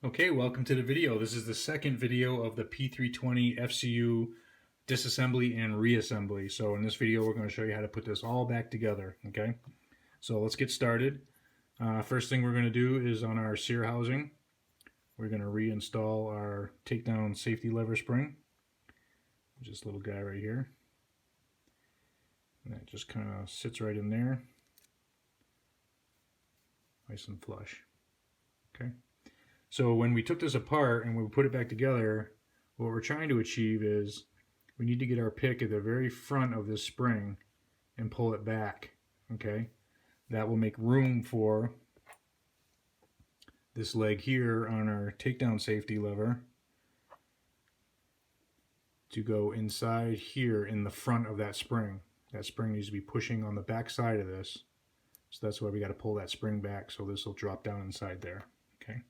Okay, welcome to the video. This is the second video of the P320 FCU disassembly and reassembly. So in this video, we're going to show you how to put this all back together. Okay, so let's get started. First thing we're going to do is on our Seer housing, we're going to reinstall our takedown safety lever spring, which is this little guy right here. And that just kind of sits right in there, nice and flush. Okay. So when we took this apart and we put it back together, what we're trying to achieve is we need to get our pick at the very front of this spring and pull it back, okay? That will make room for this leg here on our takedown safety lever to go inside here in the front of that spring. That spring needs to be pushing on the back side of this. So that's why we got to pull that spring back so this will drop down inside there, okay?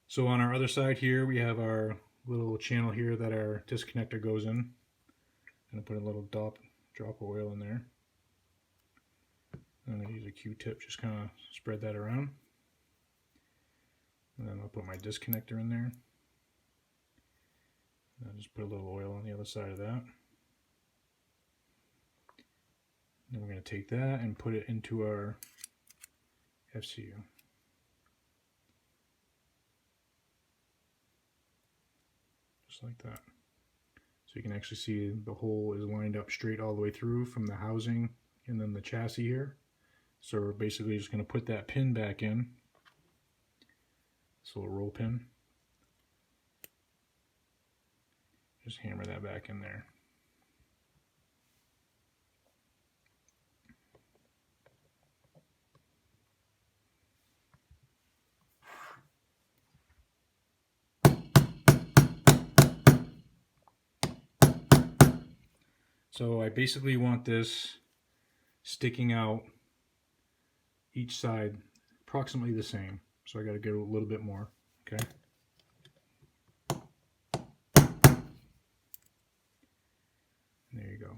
So on our other side here, we have our little channel here that our disconnector goes in. I'm going to put a little drop of oil in there. I'm going to use a Q-tip, just kind of spread that around. And then I'll put my disconnector in there. And I'll just put a little oil on the other side of that. Then we're going to take that and put it into our FCU. Like that. So you can actually see the hole is lined up straight all the way through from the housing and then the chassis here. So we're basically just going to put that pin back in, this little roll pin. Just hammer that back in there. So I basically want this sticking out each side approximately the same. So I got to get a little bit more, okay? There you go.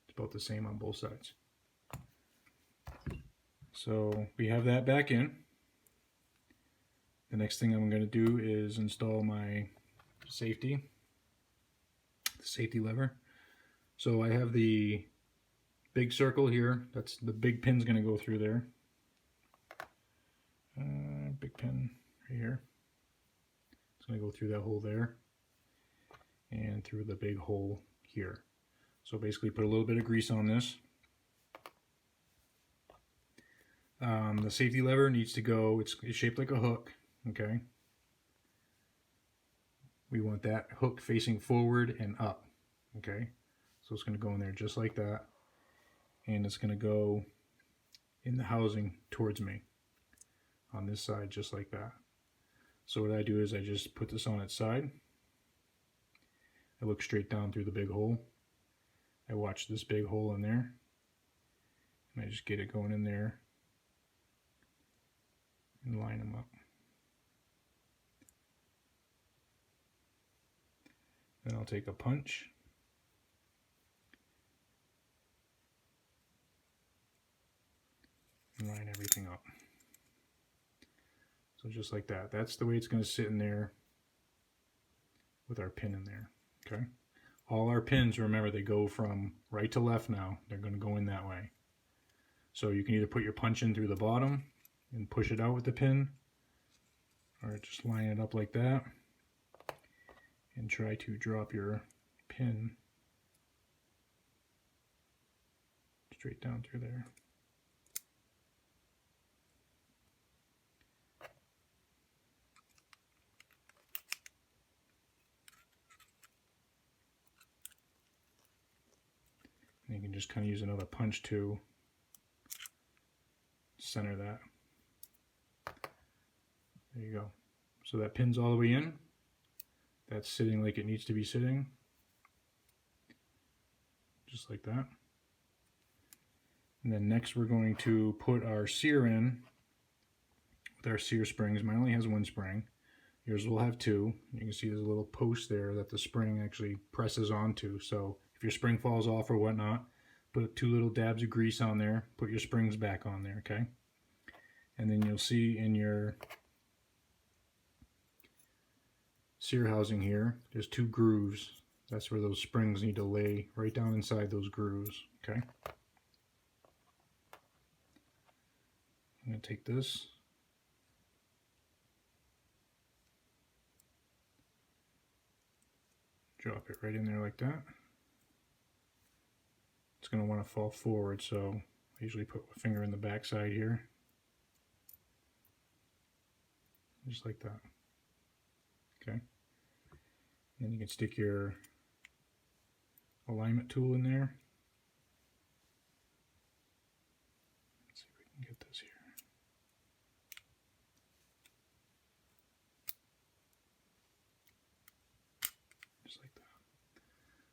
It's about the same on both sides. So we have that back in. The next thing I'm going to do is install my safety lever. So I have the big circle here. That's the big pin's going to go through there. Big pin right here. It's going to go through that hole there and through the big hole here. So basically put a little bit of grease on this. The safety lever needs to go, it's shaped like a hook, okay? We want that hook facing forward and up, okay? So it's going to go in there just like that, and it's going to go in the housing towards me on this side just like that. So what I do is I just put this on its side. I look straight down through the big hole. I watch this big hole in there, and I just get it going in there and line them up. Then I'll take a punch and line everything up. So just like that. That's the way it's going to sit in there with our pin in there. Okay. All our pins, remember, they go from right to left now. They're going to go in that way. So you can either put your punch in through the bottom and push it out with the pin, or just line it up like that and try to drop your pin straight down through there. And you can just kind of use another punch to center that. There you go. So that pin's all the way in. That's sitting like it needs to be sitting. Just like that. And then next we're going to put our Seer in with our Seer springs. Mine only has one spring. Yours will have two. You can see there's a little post there that the spring actually presses onto. So if your spring falls off or whatnot, put 2 little dabs of grease on there, put your springs back on there, okay? And then you'll see in your seer housing here, there's 2 grooves. That's where those springs need to lay right down inside those grooves. Okay. I'm going to take this, drop it right in there like that. It's going to want to fall forward, so I usually put my finger in the back side here. Just like that. Okay. And then you can stick your alignment tool in there. Let's see if we can get this here. Just like that.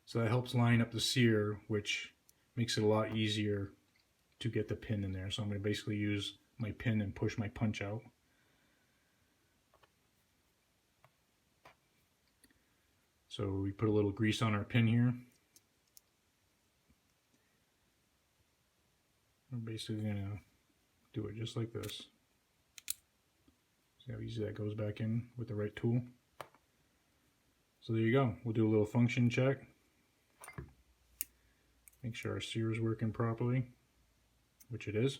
So that helps line up the seer, which makes it a lot easier to get the pin in there. So I'm going to basically use my pin and push my punch out. So we put a little grease on our pin here. We're basically going to do it just like this. See how easy that goes back in with the right tool. So there you go. We'll do a little function check. Make sure our seer is working properly, which it is.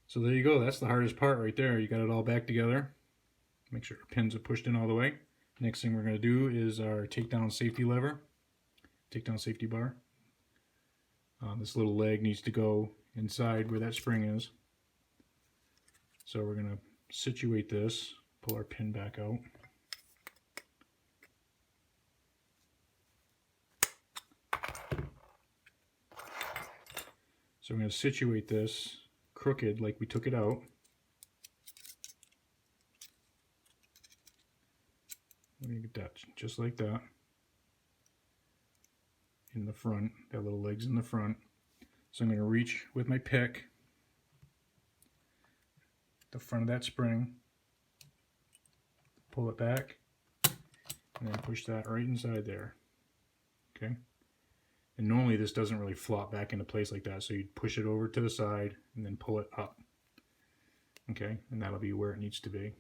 So there you go. That's the hardest part right there. You got it all back together. Make sure your pins are pushed in all the way. Next thing we're going to do is our takedown safety lever, takedown safety bar. This little leg needs to go inside where that spring is. So we're going to situate this, pull our pin back out. So we're going to situate this crooked like we took it out. We're going to get that just like that in the front, that little leg's in the front. So I'm going to reach with my pick the front of that spring, pull it back, and then push that right inside there. Okay. And normally this doesn't really flop back into place like that, so you'd push it over to the side and then pull it up. Okay, and that'll be where it needs to be.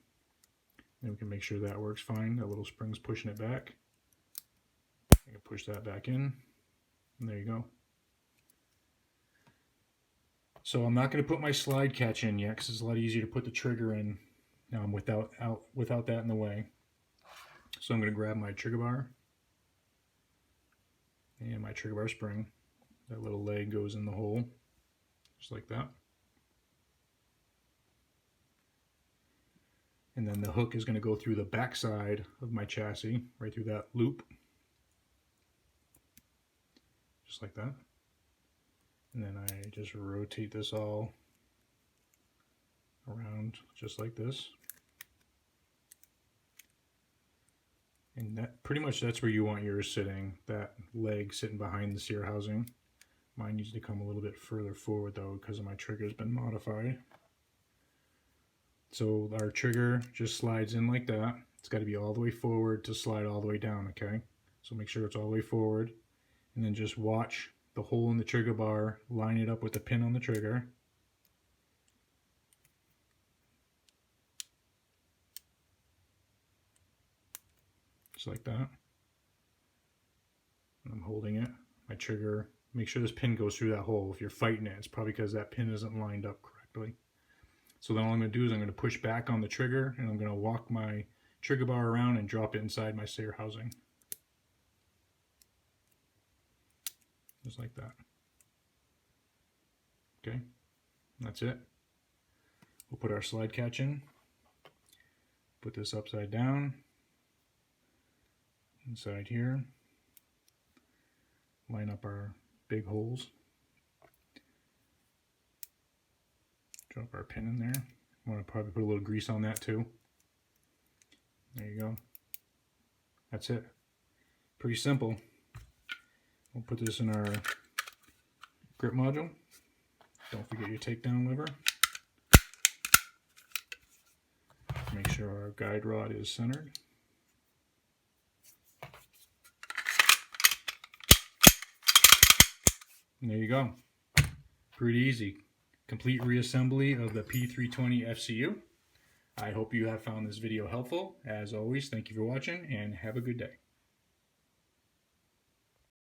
Then we can make sure that works fine. That little spring's pushing it back. I can push that back in, and there you go. So I'm not going to put my slide catch in yet because it's a lot easier to put the trigger in now without that in the way. So I'm going to grab my trigger bar and my trigger bar spring. That little leg goes in the hole, just like that. And then the hook is going to go through the back side of my chassis, right through that loop. Just like that. And then I just rotate this all around just like this. And that pretty much that's where you want yours sitting, that leg sitting behind the seer housing. Mine needs to come a little bit further forward though because my trigger's been modified. So our trigger just slides in like that. It's got to be all the way forward to slide all the way down, okay? So make sure it's all the way forward. And then just watch the hole in the trigger bar, line it up with the pin on the trigger. Just like that. And I'm holding it. My trigger, make sure this pin goes through that hole. If you're fighting it, it's probably because that pin isn't lined up correctly. So then all I'm going to do is I'm going to push back on the trigger and I'm going to walk my trigger bar around and drop it inside my seer housing. Just like that. Okay, that's it. We'll put our slide catch in. Put this upside down. Inside here. Line up our big holes. Drop our pin in there. I want to probably put a little grease on that too. There you go. That's it. Pretty simple. We'll put this in our grip module. Don't forget your takedown lever. Make sure our guide rod is centered. And there you go. Pretty easy. complete reassembly of the P320 FCU. I hope you have found this video helpful. As always, thank you for watching and have a good day.